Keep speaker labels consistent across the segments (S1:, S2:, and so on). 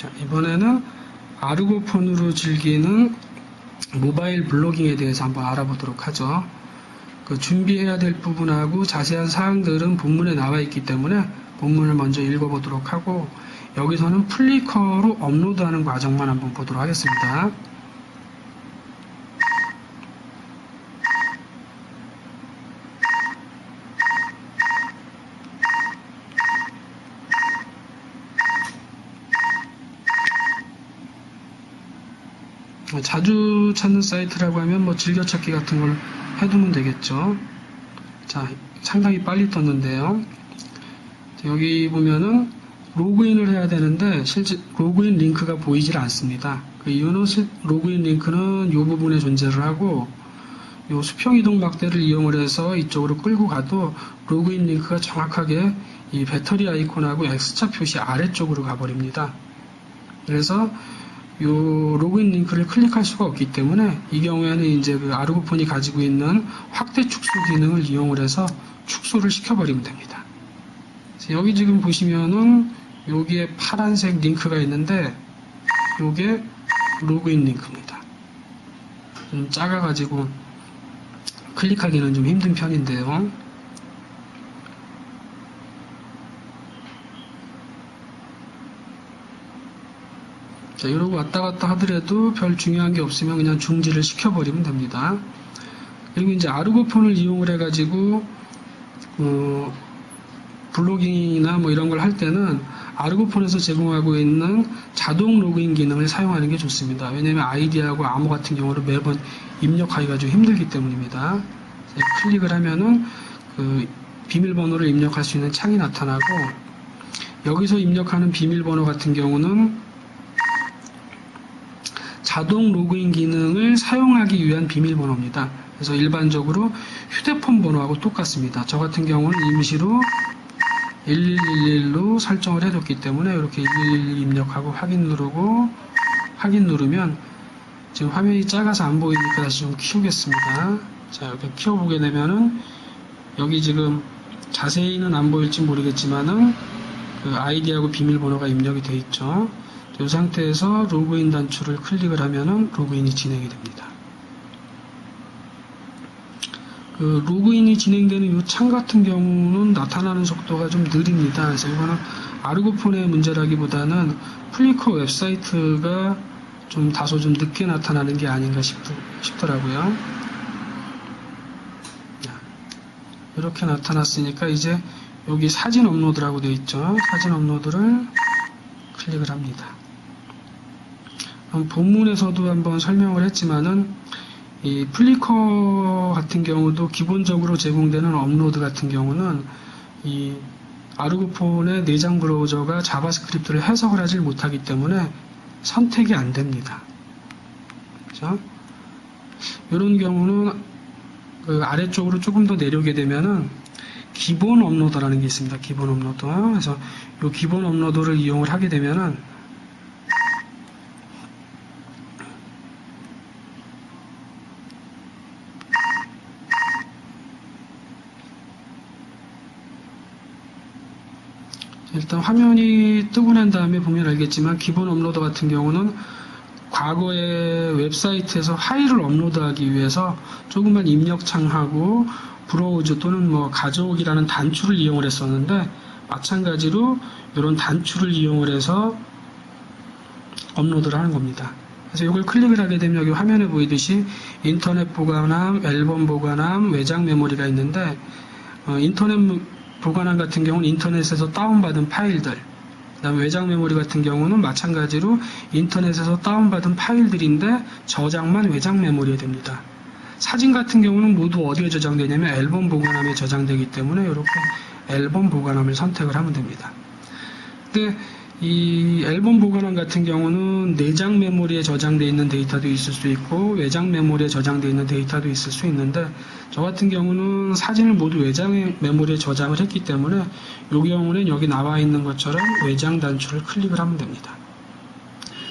S1: 자, 이번에는 아르고폰으로 즐기는 모바일 블로깅에 대해서 한번 알아보도록 하죠. 그 준비해야 될 부분하고 자세한 사항들은 본문에 나와 있기 때문에 본문을 먼저 읽어보도록 하고, 여기서는 플리커로 업로드하는 과정만 한번 보도록 하겠습니다. 자주 찾는 사이트라고 하면 뭐 즐겨찾기 같은 걸 해두면 되겠죠. 자, 상당히 빨리 떴는데요. 여기 보면은 로그인을 해야 되는데 실제 로그인 링크가 보이질 않습니다. 그 이유는 로그인 링크는 이 부분에 존재를 하고, 이 수평 이동 막대를 이용을 해서 이쪽으로 끌고 가도 로그인 링크가 정확하게 이 배터리 아이콘하고 X자 표시 아래쪽으로 가버립니다. 그래서 이 로그인 링크를 클릭할 수가 없기 때문에 이 경우에는 이제 그 아르고폰이 가지고 있는 확대 축소 기능을 이용을 해서 축소를 시켜버리면 됩니다. 여기 지금 보시면은 여기에 파란색 링크가 있는데 이게 로그인 링크입니다. 좀 작아가지고 클릭하기는 좀 힘든 편인데요. 자, 이러고 왔다 갔다 하더라도 별 중요한 게 없으면 그냥 중지를 시켜버리면 됩니다. 그리고 이제 아르고폰을 이용을 해가지고 블로깅이나 뭐 이런 걸 할 때는 아르고폰에서 제공하고 있는 자동 로그인 기능을 사용하는 게 좋습니다. 왜냐하면 아이디하고 암호 같은 경우는 매번 입력하기가 좀 힘들기 때문입니다. 클릭을 하면은 그 비밀번호를 입력할 수 있는 창이 나타나고, 여기서 입력하는 비밀번호 같은 경우는 자동 로그인 기능을 사용하기 위한 비밀번호입니다. 그래서 일반적으로 휴대폰 번호하고 똑같습니다. 저 같은 경우는 임시로 1111로 설정을 해뒀기 때문에 이렇게 111 입력하고 확인 누르고, 확인 누르면 지금 화면이 작아서 안 보이니까 다시 좀 키우겠습니다. 자, 이렇게 키워보게 되면은 여기 지금 자세히는 안 보일지 모르겠지만은 그 아이디하고 비밀번호가 입력이 되어 있죠. 이 상태에서 로그인 단추를 클릭을 하면은 로그인이 진행이 됩니다. 그 로그인이 진행되는 이 창 같은 경우는 나타나는 속도가 좀 느립니다. 그래서 이거는 아르고폰의 문제라기보다는 플리커 웹사이트가 좀 다소 좀 늦게 나타나는 게 아닌가 싶더라고요. 이렇게 나타났으니까 이제 여기 사진 업로드라고 되어 있죠. 사진 업로드를 클릭을 합니다. 본문에서도 한번 설명을 했지만은 이 플리커 같은 경우도 기본적으로 제공되는 업로드 같은 경우는 이 아르고폰의 내장 브라우저가 자바스크립트를 해석을 하지 못하기 때문에 선택이 안 됩니다. 그렇죠? 이런 경우는 그 아래쪽으로 조금 더 내려오게 되면은 기본 업로드라는 게 있습니다. 기본 업로드. 그래서 이 기본 업로드를 이용을 하게 되면은 일단 화면이 뜨고 난 다음에 보면 알겠지만 기본 업로드 같은 경우는 과거에 웹사이트에서 파일을 업로드하기 위해서 조그만 입력창하고 브라우저 또는 뭐 가져오기라는 단추를 이용을 했었는데, 마찬가지로 이런 단추를 이용을 해서 업로드를 하는 겁니다. 그래서 이걸 클릭을 하게 되면 여기 화면에 보이듯이 인터넷 보관함, 앨범 보관함, 외장 메모리가 있는데, 인터넷 보관함 같은 경우는 인터넷에서 다운받은 파일들, 그 다음에 외장 메모리 같은 경우는 마찬가지로 인터넷에서 다운받은 파일들인데 저장만 외장 메모리에 됩니다. 사진 같은 경우는 모두 어디에 저장되냐면 앨범 보관함에 저장되기 때문에 이렇게 앨범 보관함을 선택을 하면 됩니다. 근데 이 앨범 보관함 같은 경우는 내장 메모리에 저장되어 있는 데이터도 있을 수 있고 외장 메모리에 저장되어 있는 데이터도 있을 수 있는데, 저 같은 경우는 사진을 모두 외장 메모리에 저장을 했기 때문에 이 경우는 여기 나와 있는 것처럼 외장 단추를 클릭을 하면 됩니다.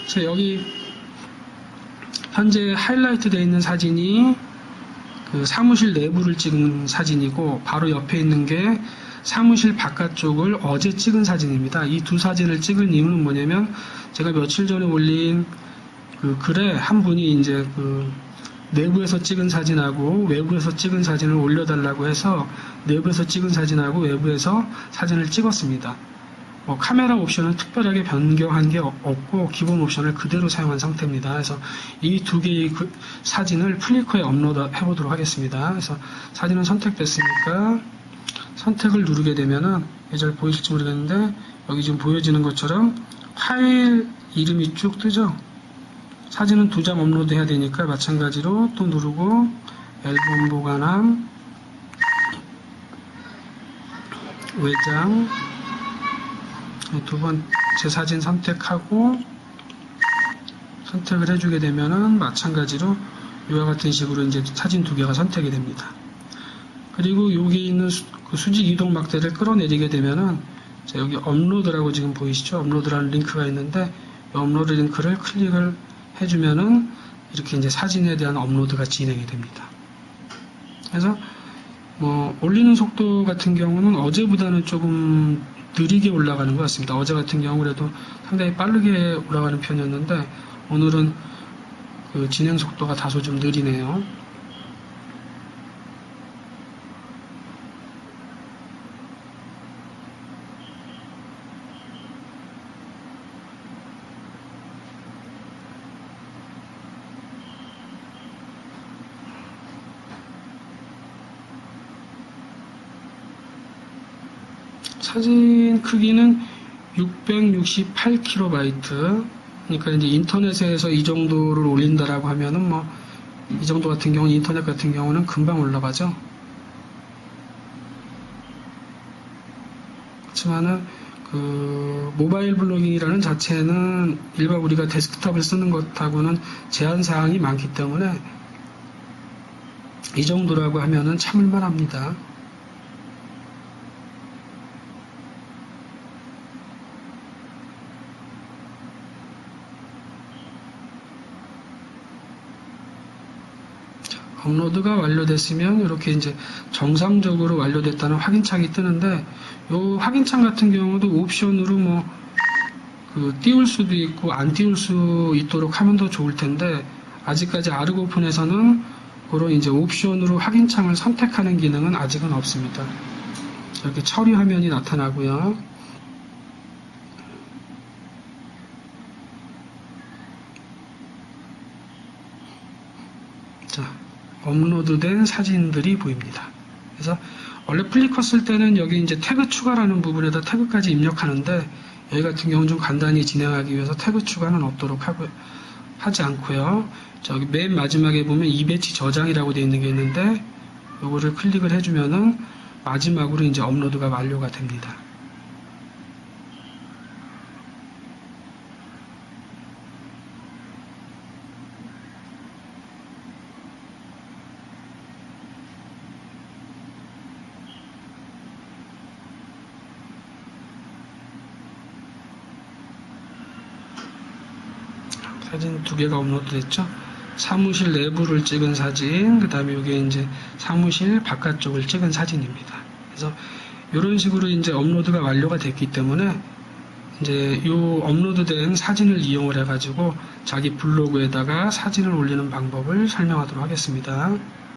S1: 그래서 여기 현재 하이라이트 되어 있는 사진이 그 사무실 내부를 찍은 사진이고, 바로 옆에 있는 게 사무실 바깥쪽을 어제 찍은 사진입니다. 이 두 사진을 찍은 이유는 뭐냐면 제가 며칠 전에 올린 그 글에 한 분이 이제 그 내부에서 찍은 사진하고 외부에서 찍은 사진을 올려달라고 해서 내부에서 찍은 사진하고 외부에서 사진을 찍었습니다. 카메라 옵션은 특별하게 변경한 게 없고 기본 옵션을 그대로 사용한 상태입니다. 그래서 이 두 개의 그 사진을 플리커에 업로드 해보도록 하겠습니다. 그래서 사진은 선택됐으니까 선택을 누르게 되면은 잘 보이실지 모르겠는데 여기 지금 보여지는 것처럼 파일 이름이 쭉 뜨죠. 사진은 2장 업로드 해야 되니까 마찬가지로 또 누르고 앨범 보관함 외장 두 번째 사진 선택하고 선택을 해주게 되면은 마찬가지로 이와 같은 식으로 이제 사진 2개가 선택이 됩니다. 그리고 여기 있는 그 수직 이동 막대를 끌어내리게 되면은 여기 업로드라고 지금 보이시죠? 업로드라는 링크가 있는데 이 업로드 링크를 클릭을 해주면은 이렇게 이제 사진에 대한 업로드가 진행이 됩니다. 그래서 올리는 속도 같은 경우는 어제보다는 조금 느리게 올라가는 것 같습니다. 어제 같은 경우 그래도 상당히 빠르게 올라가는 편이었는데 오늘은 그 진행 속도가 다소 좀 느리네요. 사진 크기는 668KB. 그러니까 이제 인터넷에서 이 정도를 올린다라고 하면은 이 정도 같은 경우는 인터넷 같은 경우는 금방 올라가죠. 그렇지만은 그 모바일 블로깅이라는 자체는 일반 우리가 데스크탑을 쓰는 것하고는 제한 사항이 많기 때문에 이 정도라고 하면은 참을만 합니다. 업로드가 완료됐으면 이렇게 이제 정상적으로 완료됐다는 확인창이 뜨는데 이 확인창 같은 경우도 옵션으로 띄울 수도 있고 안 띄울 수 있도록 하면 더 좋을 텐데 아직까지 아르고폰에서는 그런 이제 옵션으로 확인창을 선택하는 기능은 아직은 없습니다. 이렇게 처리 화면이 나타나고요. 자, 업로드된 사진들이 보입니다. 그래서 원래 플리커 쓸 때는 여기 이제 태그 추가라는 부분에다 태그까지 입력하는데 여기 같은 경우는 좀 간단히 진행하기 위해서 태그 추가는 없도록 하지 않고요. 저기 맨 마지막에 보면 이 배치 저장이라고 되어 있는 게 있는데 요거를 클릭을 해주면은 마지막으로 이제 업로드가 완료가 됩니다. 사진 2개가 업로드 됐죠. 사무실 내부를 찍은 사진, 그 다음에 이게 이제 사무실 바깥쪽을 찍은 사진입니다. 그래서 이런 식으로 이제 업로드가 완료가 됐기 때문에 이제 이 업로드된 사진을 이용을 해가지고 자기 블로그에다가 사진을 올리는 방법을 설명하도록 하겠습니다.